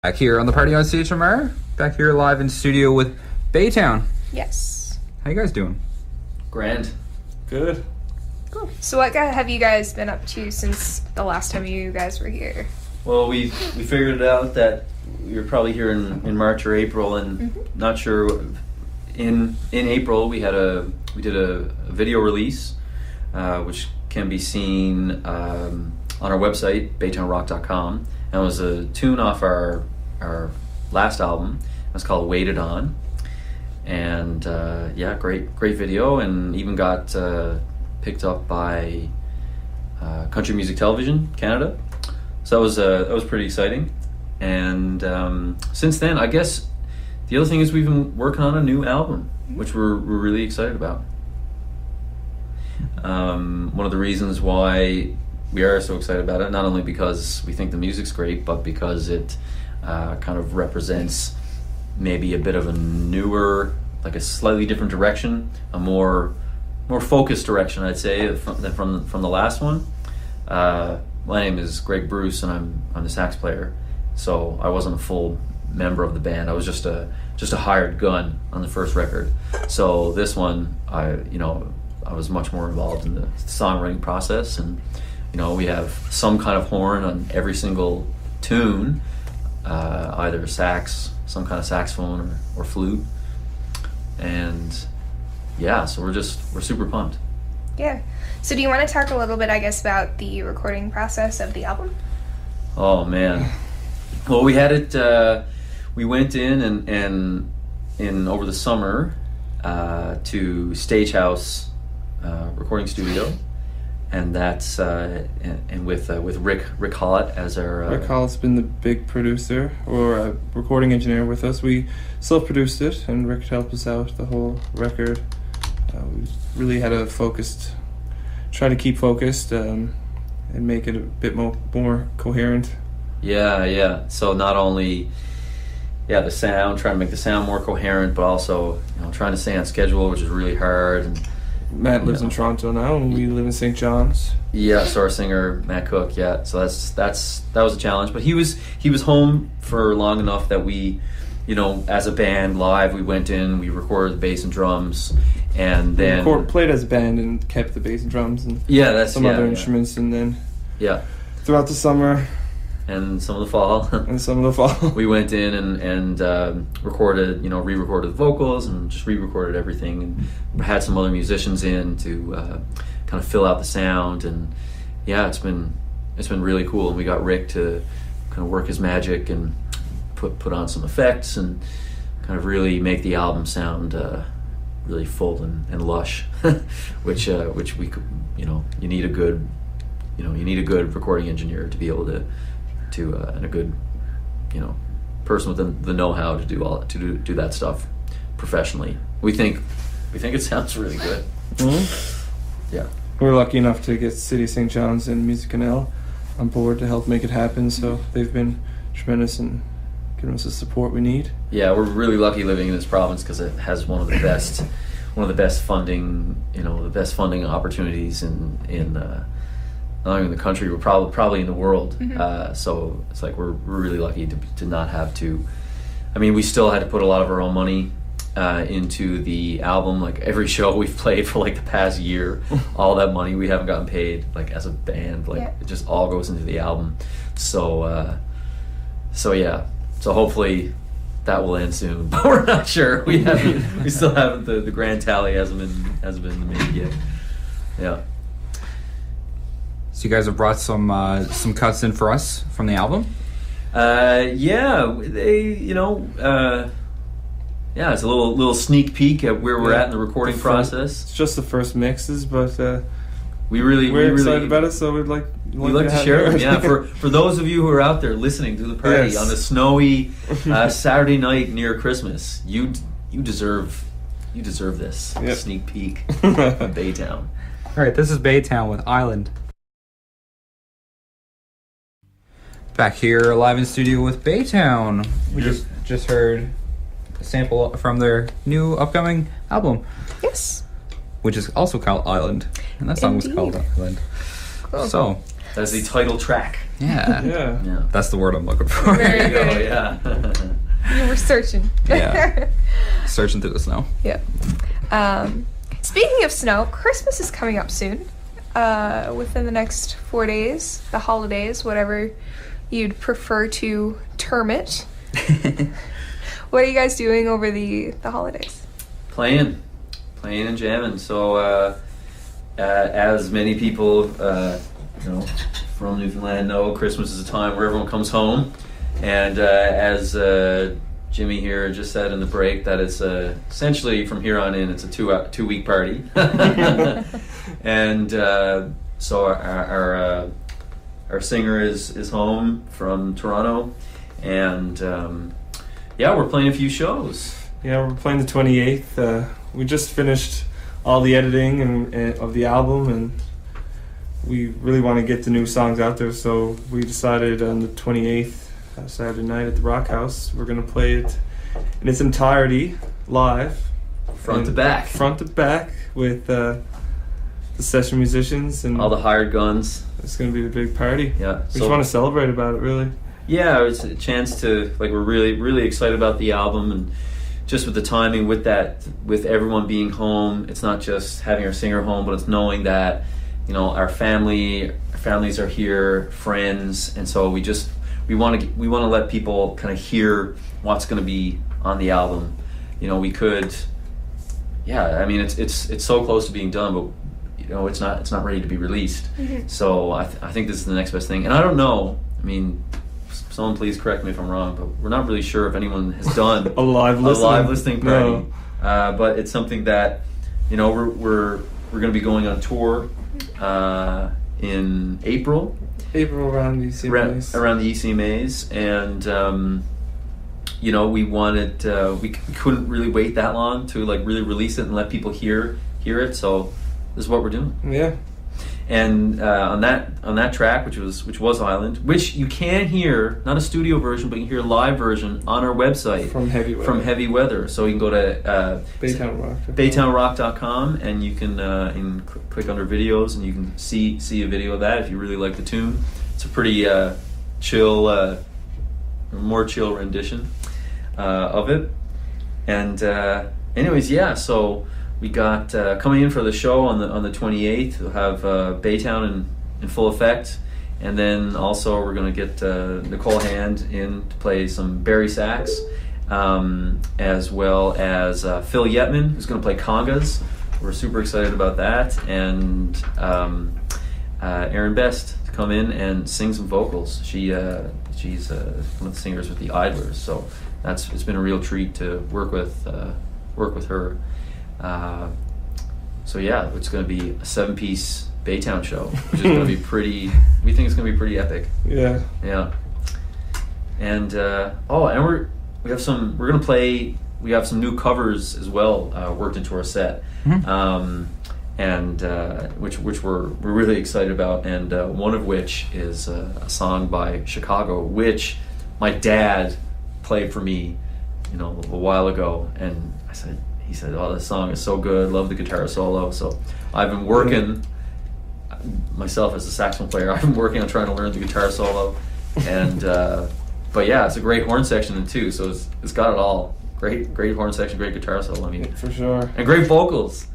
Back here on the party on CHMR. Back here live in studio with Baytown. Yes. How you guys doing? Grand. Good. Cool. So what have you guys been up to since the last time you guys were here? Well, we figured it out that we were probably here in March or April, and not sure. In April, we did a video release, which can be seen on our website, baytownrock.com, and it was a tune off our last album. It was called "Waited On," and great video, and even got picked up by Country Music Television Canada. So that was pretty exciting. And since then, I guess the other thing is we've been working on a new album, which we're really excited about. One of the reasons why we are so excited about it, not only because we think the music's great, but because it kind of represents maybe a bit of a newer, like a slightly different direction, a more focused direction, I'd say, from the last one. My name is Greg Bruce, and I'm the sax player. So I wasn't a full member of the band. I was just a hired gun on the first record. So this one, I was much more involved in the songwriting process, and we have some kind of horn on every single tune, either sax, some kind of saxophone or flute, and yeah, so we're super pumped. Yeah. So do you want to talk a little bit, I guess, about the recording process of the album? Oh man. Well, we had it. We went in and over the summer to Stagehouse recording studio, and that's and with Rick Hollett as our. Rick Hollett's been the big producer or recording engineer with us. We self-produced it, and Rick helped us out the whole record. We really had try to keep focused and make it a bit more coherent. Yeah. So not only, the sound, trying to make the sound more coherent, but also, trying to stay on schedule, which is really hard. And Matt lives in Toronto now, and we live in St. John's. Yeah, so our singer Matt Cook. Yeah, so that was a challenge. But he was home for long enough that we, as a band live, we went in, we recorded the bass and drums, and then played as a band and kept the bass and drums and other instruments, and then throughout the summer. And some of the fall. We went in and recorded, re-recorded the vocals and just re-recorded everything, and had some other musicians in to kind of fill out the sound. And yeah, it's been really cool. And we got Rick to kind of work his magic and put on some effects and kind of really make the album sound really full and lush, which we could, you need a good recording engineer to be able to and a good, person with the know-how to do that stuff professionally. We think it sounds really good. Mm-hmm. Yeah, we're lucky enough to get City of St. John's and Music Canal on board to help make it happen. So they've been tremendous and giving us the support we need. Yeah, we're really lucky living in this province because it has one of the best funding, the best funding opportunities in not only in the country, but probably in the world. Mm-hmm. So it's like we're really lucky to not have to. I mean, we still had to put a lot of our own money into the album. Like every show we've played for like the past year, all that money we haven't gotten paid. Like as a band, it just all goes into the album. So yeah. So hopefully that will end soon, but we're not sure. We still haven't. The grand tally hasn't been made yet. Yeah. So you guys have brought some cuts in for us from the album? It's a little sneak peek at where we're at in the recording process. It's just the first mixes, but we're excited about it, so we'd like to share them. Yeah, for those of you who are out there listening to the party on a snowy Saturday night near Christmas, you deserve this sneak peek of Baytown. All right, this is Baytown with Island. Back here live in studio with Baytown. We just heard a sample from their new upcoming album. Yes. Which is also called Island. And that song was called Island. Cool. So, That's the title track. Yeah. Yeah. That's the word I'm looking for. There you go. Yeah. You were searching. Yeah. Searching through the snow. Yep. Speaking of snow, Christmas is coming up soon. Within the next 4 days, the holidays, whatever you'd prefer to term it. What are you guys doing over the holidays? Playing and jamming. So, as many people, from Newfoundland know, Christmas is a time where everyone comes home, and as Jimmy here just said in the break, that it's essentially from here on in, it's a 2-week party, and so our singer is home from Toronto, and we're playing a few shows. Yeah, we're playing the 28th. We just finished all the editing and of the album, and we really want to get the new songs out there, so we decided on the 28th, Saturday night at the Rock House, we're going to play it in its entirety, live. Front to back. Front to back, with the session musicians. And all the hired guns. It's going to be a big party. Yeah. We just want to celebrate about it, really. Yeah, it's a chance to, we're really, really excited about the album, and just with the timing, with everyone being home, it's not just having our singer home, but it's knowing that, our families are here, friends, and so we want to let people kind of hear what's going to be on the album. We could, it's so close to being done, but it's not ready to be released. Mm-hmm. So I think this is the next best thing. And I don't know. Someone please correct me if I'm wrong, but we're not really sure if anyone has done a live listening party. No. But it's something that we're going to be going on tour in April. Around the ECMAs. Around the ECMAs, and we wanted we couldn't really wait that long to really release it and let people hear it. So this is what we're doing. Yeah. And on that track, which was Island, which you can hear, not a studio version, but you can hear a live version on our website from Heavy Weather. So you can go to BaytownRock.com, and you can click under videos, and you can see a video of that if you really like the tune. It's a pretty chill, more chill rendition of it. And anyways, yeah. So we got coming in for the show on the 28th. We'll have Baytown in full effect, and then also we're going to get Nicole Hand in to play some Barry sax, as well as Phil Yetman, who's going to play congas. We're super excited about that, and Erin Best to come in and sing some vocals. She's one of the singers with the Idlers, so it's been a real treat to work with her. So yeah, it's going to be a 7-piece Baytown show, which is going to be pretty. We think it's going to be pretty epic. Yeah. Yeah. And we're going to play. We have some new covers as well worked into our set, and which we're really excited about. And one of which is a song by Chicago, which my dad played for me, a while ago, and he said, "Oh, this song is so good. Love the guitar solo." So I've been working myself as a saxophone player. I've been working on trying to learn the guitar solo, and but yeah, it's a great horn section too. So it's got it all. Great horn section, great guitar solo. For sure. And great vocals.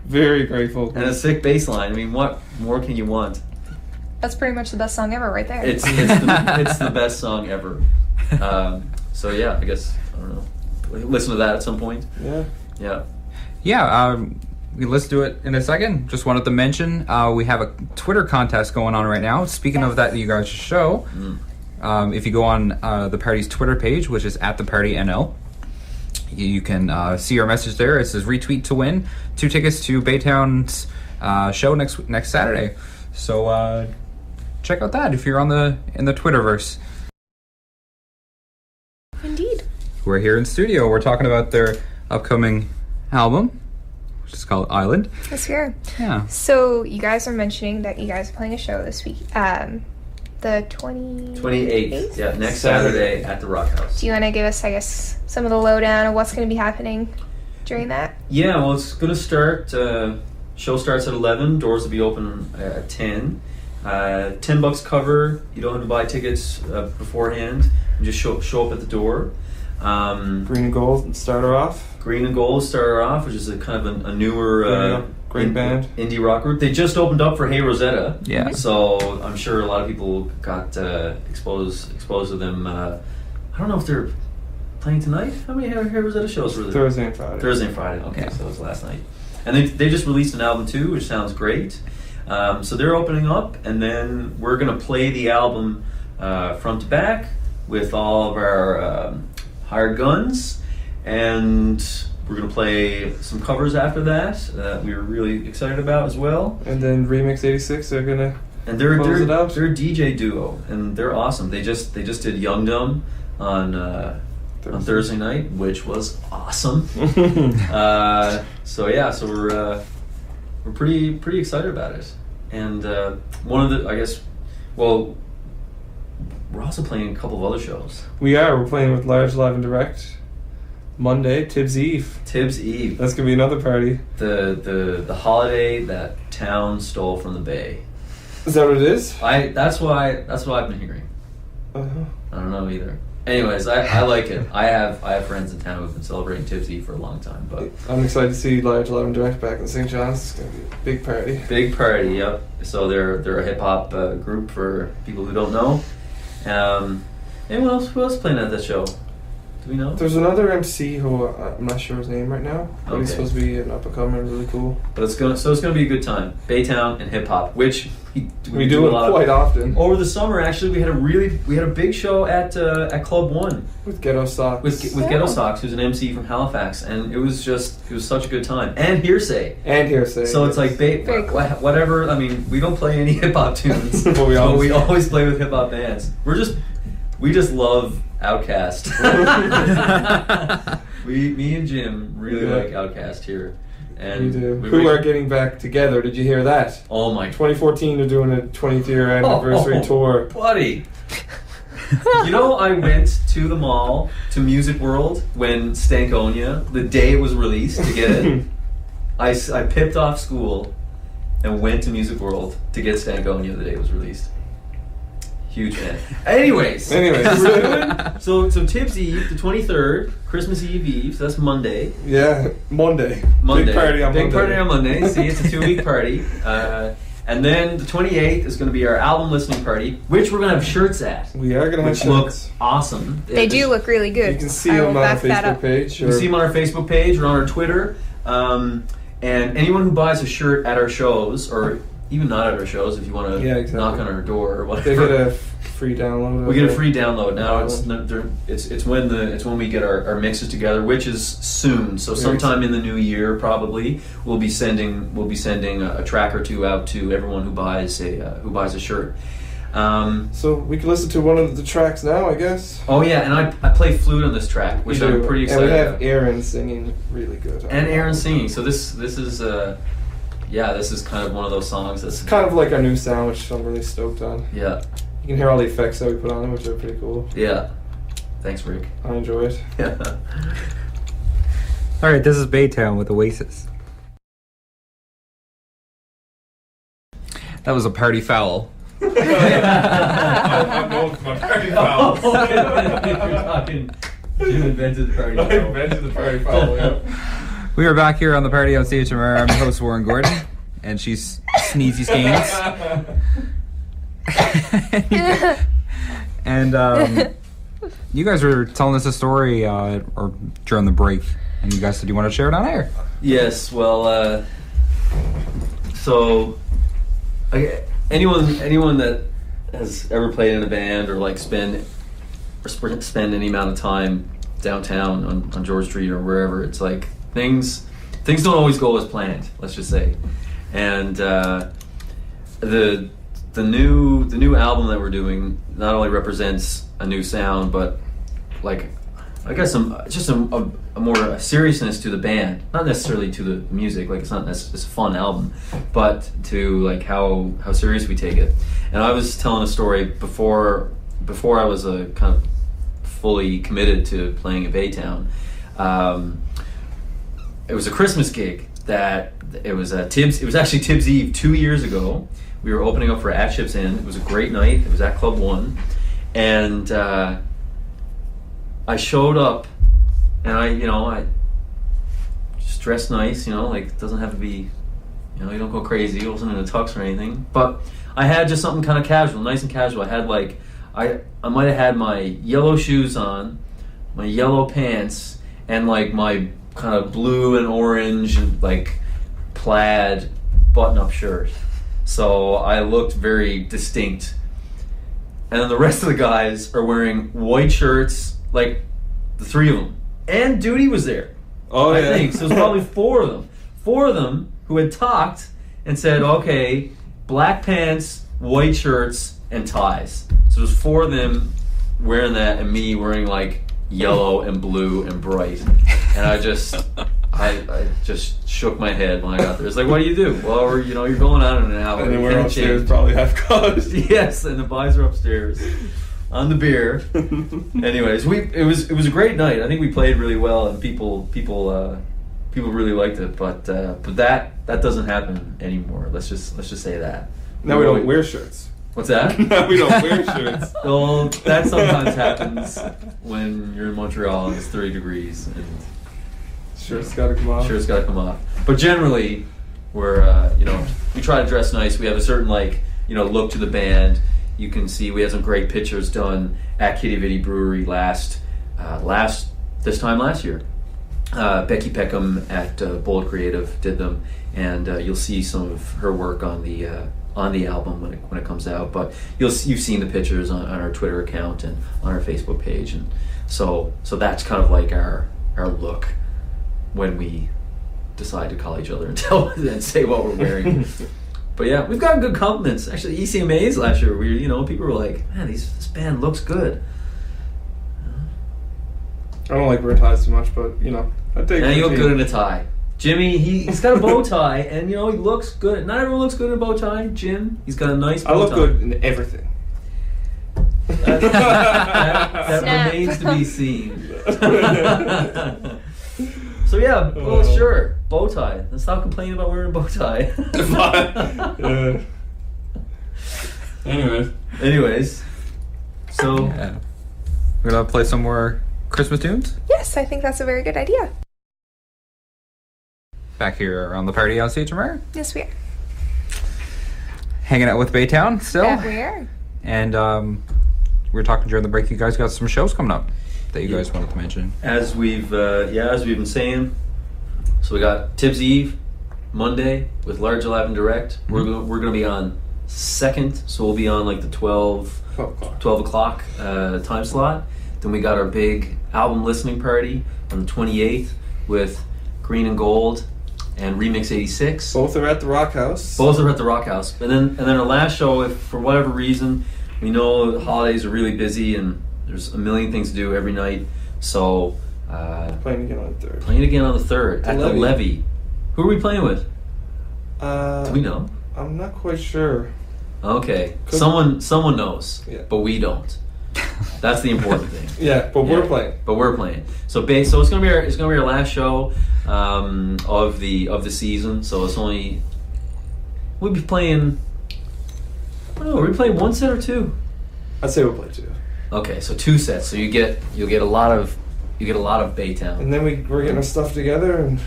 Very great vocals. And a sick bass line. What more can you want? That's pretty much the best song ever, right there. It's the best song ever. So yeah, I guess I don't know. Listen to that at some point. Yeah. Yeah. Let's do it in a second. Just wanted to mention we have a Twitter contest going on right now. Speaking of that, you guys show. If you go on the party's Twitter page, which is @thepartynl, you can see our message there. It says retweet to win 2 tickets to Baytown's show next Saturday. So check out that if you're in the Twitterverse. Indeed. We're here in studio. We're talking about their upcoming album, which is called Island. That's here. Yeah. So you guys are mentioning that you guys are playing a show this week. The 28th. Yeah, next Saturday at the Rock House. Do you want to give us, I guess, some of the lowdown of what's going to be happening during that? Yeah, well, it's going to start. Show starts at 11. Doors will be open at 10. $10 cover. You don't have to buy tickets beforehand. You just show up at the door. Green and Gold starter off. Green and Gold starter off, which is a kind of a newer great band, indie rock group. They just opened up for Hey Rosetta. Yeah. So I'm sure a lot of people got exposed to them. I don't know if they're playing tonight. How many Hey Rosetta shows were there? Thursday and Friday. Thursday and Friday. Okay, Yeah. so that was last night. And they just released an album too, which sounds great. So they're opening up, and then we're gonna play the album front to back with all of our hired guns, and we're going to play some covers after that we were really excited about as well. And then Remix 86, they're going to close it out. They're a DJ duo, and they're awesome. They just did Young Dumb on Thursday night, which was awesome. So we're pretty excited about it. And one of the, I guess, well, we're also playing a couple of other shows. We're playing with Large Live and Direct Monday, Tibbs Eve. Tibbs Eve. That's gonna be another party. The holiday that town stole from the Bay. Is that what it is? That's what I've been hearing. Uh-huh. I don't know either. Anyways, I like it. I have friends in town who've been celebrating Tibbs Eve for a long time. But I'm excited to see Large Live and Direct back in St. John's. It's gonna be a big party. Big party, yep. So they're a hip hop group for people who don't know. And who else playing at that show? Do we know? There's another MC who I'm not sure his name right now, but he's Okay. supposed to be an up and comer, really cool. But it's gonna be a good time. Baytown and hip hop, which We do it quite often. Over the summer, actually, we had a big show at Club One With Ghetto Socks. with Ghetto Socks, who's an MC from Halifax, and it was such a good time. And Hearsay. And Hearsay. So it's like Very cool. whatever. I mean, we don't play any hip hop tunes, But we but we always- always play with hip hop bands. We just love Outkast. Me and Jim really Yeah. like Outkast here, and We do. we Who really- are getting back together? Did you hear that? Oh my 2014, they're doing a 20th year anniversary tour. buddy. You know, I went to the mall to Music World when Stankonia, the day it was released, to get it. I pipped off school and went to Music World to get Stankonia the day it was released. Huge fan. Anyways, so Tibbs Eve, the 23rd, Christmas Eve, so that's Monday. Yeah, Monday. Monday. Big party on Monday. Big party on Monday. See, it's a 2-week party. And then the 28th is going to be our album listening party, which we're going to have shirts at. We are going to have Which look shirts. awesome. They do look really good. You can see I will them on our back that Facebook up. page. You can see them on our Facebook page or on our Twitter. And anyone who buys a shirt at our shows, or even not at our shows, if you want to knock on our door or whatever, They get a free download. we get a free download now. It's when we get our mixes together, which is soon. So sometime in the new year, probably we'll be sending a track or two out to everyone who buys a shirt. So we can listen to one of the tracks now, I guess. Oh yeah, and I play flute on this track, which I'm pretty excited And we have about. Aaron singing really good. And Aaron singing. So this is kind of one of those songs that's It's kind of like our new sound, which I'm really stoked on. yeah. You can hear all the effects that we put on it, which are pretty cool. Yeah. Thanks, Rick. I enjoy it. Yeah. All right, this is Baytown with Oasis. That was a party foul. I'm known for my party foul. Jim invented the party. I invented the party foul, yeah. We are back here on the party on CHMR. I'm your host, Warren Gordon, and she's Sneezy Skeins. And you guys were telling us a story or during the break, and you guys said you want to share it on air. Yes, well, so anyone that has ever played in a band or like spend any amount of time downtown on George Street or wherever, it's like things don't always go as planned. Let's just say, and the new album that we're doing not only represents a new sound, but like I guess just a more seriousness to the band, not necessarily to the music. Like it's a fun album, but to like how serious we take it. And I was telling a story before I was kind of fully committed to playing at Baytown. It was a Christmas gig that it was Tibbs. It was actually Tibbs Eve 2 years ago. We were opening up for At Ship's End. It was a great night. It was at Club One, and I showed up, and I just dressed nice. Like it doesn't have to be, you don't go crazy. It wasn't in a tux or anything, but I had just something kind of casual, nice and casual. I had like I might have had my yellow shoes on, my yellow pants, and like my kind of blue and orange and like plaid button-up shirt. So I looked very distinct. And then the rest of the guys are wearing white shirts, like the three of them. And Duty was there. Oh, I yeah. think. So it was probably four of them. Four of them who had talked and said, okay, black pants, white shirts, and ties. So there's four of them wearing that and me wearing like yellow and blue and bright. And I just shook my head when I got there. It's like, what do? Well, you're going out in an hour. And then You we're can't upstairs, change. probably half closed. Yes, and the boys are upstairs on the beer. Anyways, it was a great night. I think we played really well, and people really liked it. But that doesn't happen anymore. Let's just say that. Now we don't wear shirts. What's that? Now we don't wear shirts. Well, that sometimes happens when you're in Montreal and it's 30 degrees and Shirts gotta come off. shirts got to come off. But generally, we're we try to dress nice. We have a certain look to the band. You can see we had some great pictures done at Kitty Vitty Brewery this time last year. Becky Peckham at Bold Creative did them, and you'll see some of her work on the album when it comes out. But you've seen the pictures on our Twitter account and on our Facebook page, and so that's kind of like our look when we decide to call each other and say what we're wearing. But yeah, we've gotten good compliments. Actually, ECMAs last year, people were like, man, this band looks good. I don't like wearing ties too much, but I take. And you look good in a tie. Jimmy, he's got a bow tie, and he looks good. Not everyone looks good in a bow tie. Jim, he's got a nice bow tie. I look good in everything. That Snap. remains to be seen. So yeah, well, sure, bow tie. Let's stop complaining about wearing a bow tie. Anyways, so Yeah. We're gonna play some more Christmas tunes Yes, I think that's a very good idea. back here on the party on St. John. Yes, we are. Hanging out with Baytown still. Yeah, we are. And we were talking during the break. You guys got some shows coming up that you guys wanted to mention. as we've been saying, so we got Tibbs Eve Monday with Large Alive and Direct. We're gonna be on second, so we'll be on like the 12 o'clock time slot. Then we got our big album listening party on the 28th with Green and Gold and Remix 86. Both are at the Rock House. Both are at the Rock House. And then our last show, if for whatever reason, we know the holidays are really busy and there's a million things to do every night. So Playing again on the 3rd. playing again on the 3rd at the Levy. Levy. Who are we playing with? Do we know? I'm not quite sure. Okay. Could- Someone knows, Yeah. but we don't. That's the important thing. Yeah, but we're Yeah. playing. But we're playing. So it's gonna be our last show of the season. So we'll be playing. I don't know. Are we playing one set or two? I'd say we'll play 2. Okay, so 2 sets. So you'll get a lot of Baytown. And then we're getting our stuff together and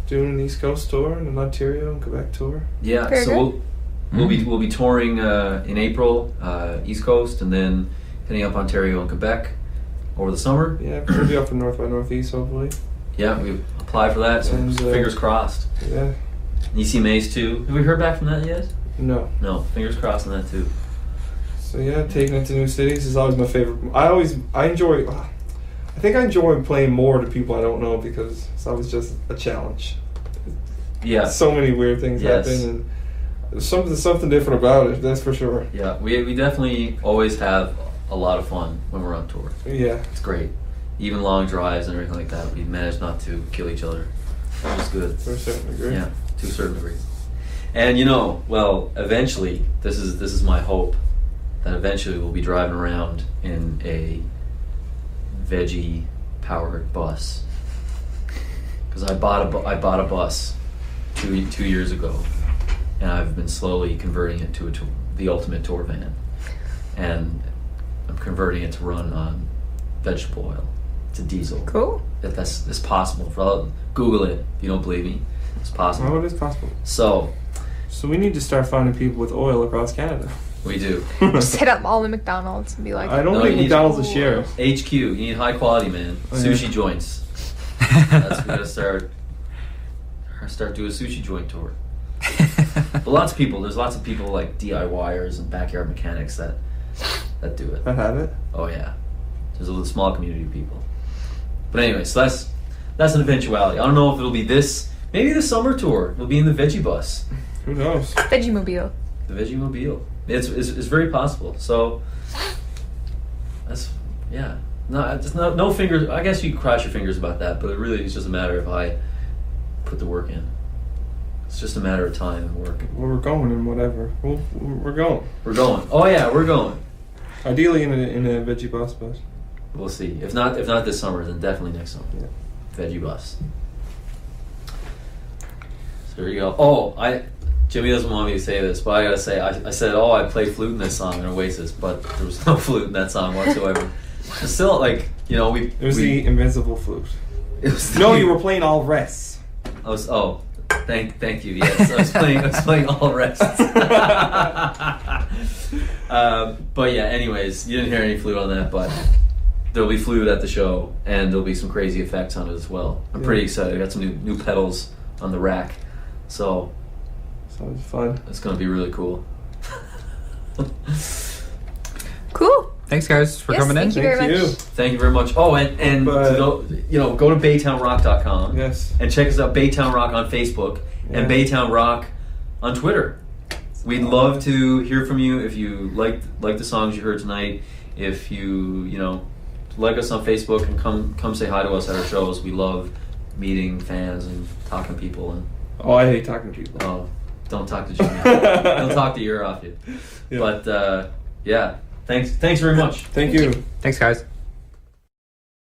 doing an East Coast tour and an Ontario and Quebec tour. Yeah. Very So we'll be touring in April, East Coast, and then hitting up Ontario and Quebec over the summer. Yeah, we'll be up in North by Northeast hopefully. Yeah, we applied for that. So And, fingers crossed. Yeah. ECMAs too. Have we heard back from that yet? No. No. Fingers crossed on that too. So yeah, taking it to new cities is always my favorite. I enjoy. I think I enjoy playing more to people I don't know because it's always just a challenge. Yeah. So many weird things Yes. happen, and there's something different about it. That's for sure. Yeah. We definitely always have a lot of fun when we're on tour. Yeah. It's great. Even long drives and everything like that, we manage not to kill each other. Which is good. To a certain degree. Yeah, to a certain degree. And eventually, this is my hope, that eventually we'll be driving around in a veggie powered bus. Because I bought a bus two years ago, and I've been slowly converting it to the ultimate tour van, and I'm converting it to run on vegetable oil. It's a diesel. Cool. That's possible. Google it if you don't believe me. It's possible. Oh, it is possible. So we need to start finding people with oil across Canada. we do. Just hit up all the McDonald's and be like, I don't No, think you need- McDonald's is share. HQ. You need high quality, man. Oh, yeah. Sushi joints. That's we gotta start doing a sushi joint tour. But there's lots of people like DIYers and backyard mechanics that do it. I have it. Oh yeah, there's a little small community of people. But anyway, so that's an eventuality. I don't know if it'll be maybe the summer tour. It'll be in the veggie bus, Who knows? Vegemobile. the veggie mobile. It's very possible. So that's no fingers. I guess you could cross your fingers about that, but it really is just a matter if I put the work in. It's just a matter of time and work. Well, we're going and whatever. We're going. We're going. Oh yeah, we're going. Ideally in a veggie bus, but We'll see. If not this summer, then definitely next summer. Yeah. Veggie bus. So there you go. Oh, Jimmy doesn't want me to say this, but I gotta say, I said, I play flute in this song in Oasis, but there was no flute in that song whatsoever. It's still like, it was the invincible flute. It was No, you were playing all rests. Thank you. Yes, I was playing all rests. But yeah, anyways, you didn't hear any flute on that, but there'll be flute at the show, and there'll be some crazy effects on it as well. I'm pretty excited. I got some new pedals on the rack, so Sounds fun. it's gonna be really cool. Cool. Thanks, guys, for coming in. Thank you very Thank you. much. Thank you very much. Oh, and But- go to BaytownRock.com. Yes. And check us out, Baytown Rock on Facebook and Yeah. Baytown Rock on Twitter. We'd love to hear from you if you like the songs you heard tonight. If you like us on Facebook and come say hi to us at our shows. We love meeting fans and talking to people. And Oh, I hate talking to people. don't talk to Jimmy. Don't talk the ear off you. Yeah. But yeah, thanks very much. Thank you. Thanks, guys.